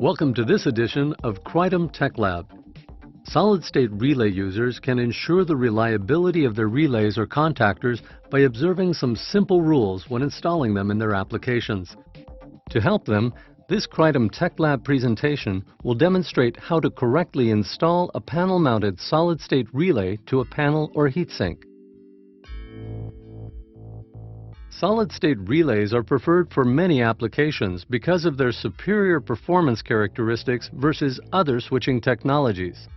Welcome to this edition of Crydom Tech Lab. Solid-state relay users can ensure the reliability of their relays or contactors by observing some simple rules when installing them in their applications. To help them, this Crydom Tech Lab presentation will demonstrate how to correctly install a panel-mounted solid-state relay to a panel or heatsink. Solid-state relays are preferred for many applications because of their superior performance characteristics versus other switching technologies.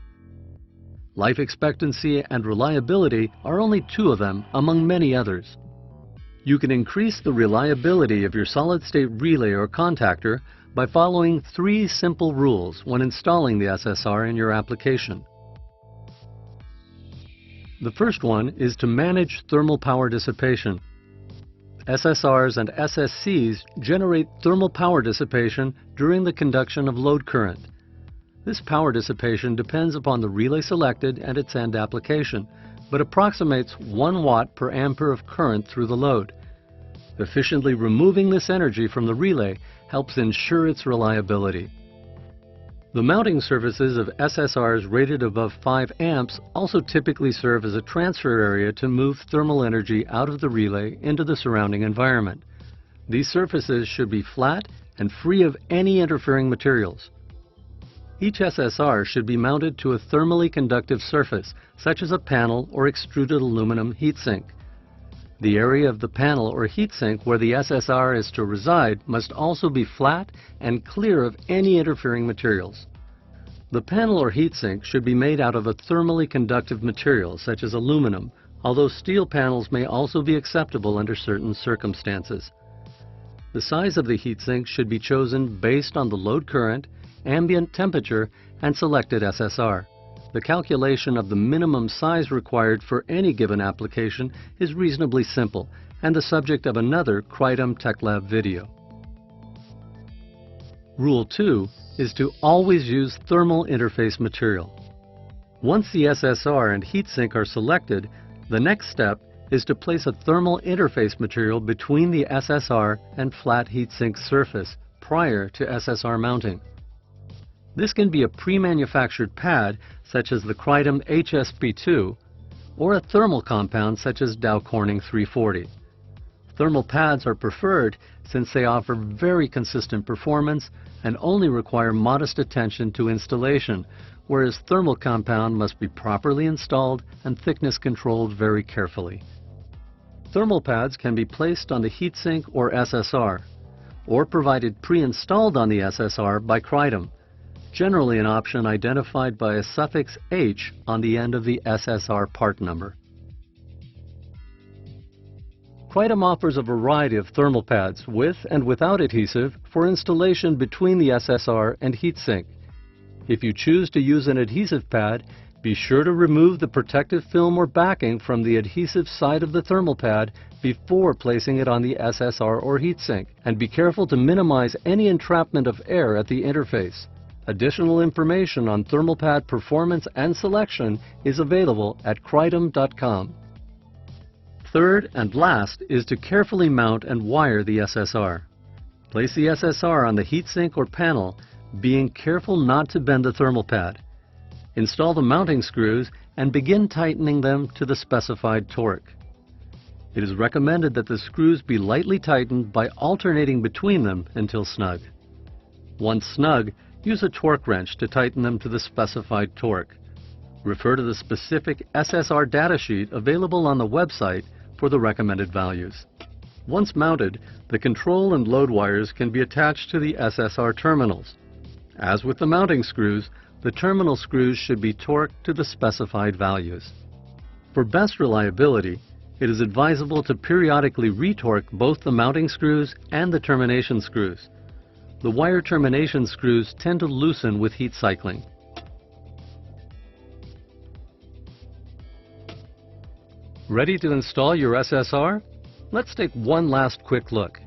Life expectancy and reliability are only two of them among many others. You can increase the reliability of your solid-state relay or contactor by following three simple rules when installing the SSR in your application. The first one is to manage thermal power dissipation. SSRs and SSCs generate thermal power dissipation during the conduction of load current. This power dissipation depends upon the relay selected and its end application, but approximates 1 watt per ampere of current through the load. Efficiently removing this energy from the relay helps ensure its reliability. The mounting surfaces of SSRs rated above 5 amps also typically serve as a transfer area to move thermal energy out of the relay into the surrounding environment. These surfaces should be flat and free of any interfering materials. Each SSR should be mounted to a thermally conductive surface, such as a panel or extruded aluminum heatsink. The area of the panel or heatsink where the SSR is to reside must also be flat and clear of any interfering materials. The panel or heatsink should be made out of a thermally conductive material such as aluminum, although steel panels may also be acceptable under certain circumstances. The size of the heatsink should be chosen based on the load current, ambient temperature, and selected SSR. The calculation of the minimum size required for any given application is reasonably simple and the subject of another Crydom Tech Lab video. Rule 2 is to always use thermal interface material. Once the SSR and heatsink are selected, the next step is to place a thermal interface material between the SSR and flat heatsink surface prior to SSR mounting. This can be a pre-manufactured pad such as the Crydom HSP2 or a thermal compound such as Dow Corning 340. Thermal pads are preferred since they offer very consistent performance and only require modest attention to installation, whereas thermal compound must be properly installed and thickness controlled very carefully. Thermal pads can be placed on the heatsink or SSR, or provided pre-installed on the SSR by Crydom, generally an option identified by a suffix H on the end of the SSR part number. Crydom offers a variety of thermal pads with and without adhesive for installation between the SSR and heatsink. If you choose to use an adhesive pad, be sure to remove the protective film or backing from the adhesive side of the thermal pad before placing it on the SSR or heatsink, and be careful to minimize any entrapment of air at the interface. Additional information on thermal pad performance and selection is available at Crydom.com. Third and last is to carefully mount and wire the SSR. Place the SSR on the heatsink or panel, being careful not to bend the thermal pad. Install the mounting screws and begin tightening them to the specified torque. It is recommended that the screws be lightly tightened by alternating between them until snug. Once snug, use a torque wrench to tighten them to the specified torque. Refer to the specific SSR datasheet available on the website for the recommended values. Once mounted, the control and load wires can be attached to the SSR terminals. As with the mounting screws, the terminal screws should be torqued to the specified values. For best reliability, it is advisable to periodically retorque both the mounting screws and the termination screws. The wire termination screws tend to loosen with heat cycling. Ready to install your SSR? Let's take one last quick look.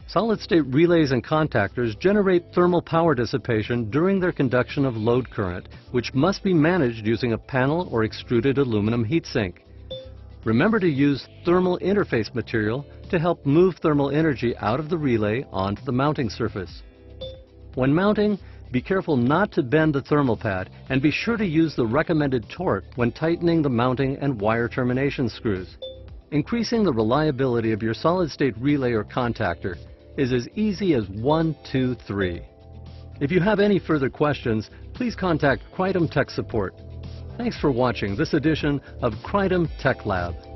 Solid-state relays and contactors generate thermal power dissipation during their conduction of load current, which must be managed using a panel or extruded aluminum heatsink. Remember to use thermal interface material to help move thermal energy out of the relay onto the mounting surface. When mounting, Be careful not to bend the thermal pad and be sure to use the recommended torque when tightening the mounting and wire termination screws. Increasing the reliability of your solid-state relay or contactor is as easy as 1, 2, 3. If you have any further questions, please contact Crydom Tech Support. Thanks for watching this edition of Crydom Tech Lab.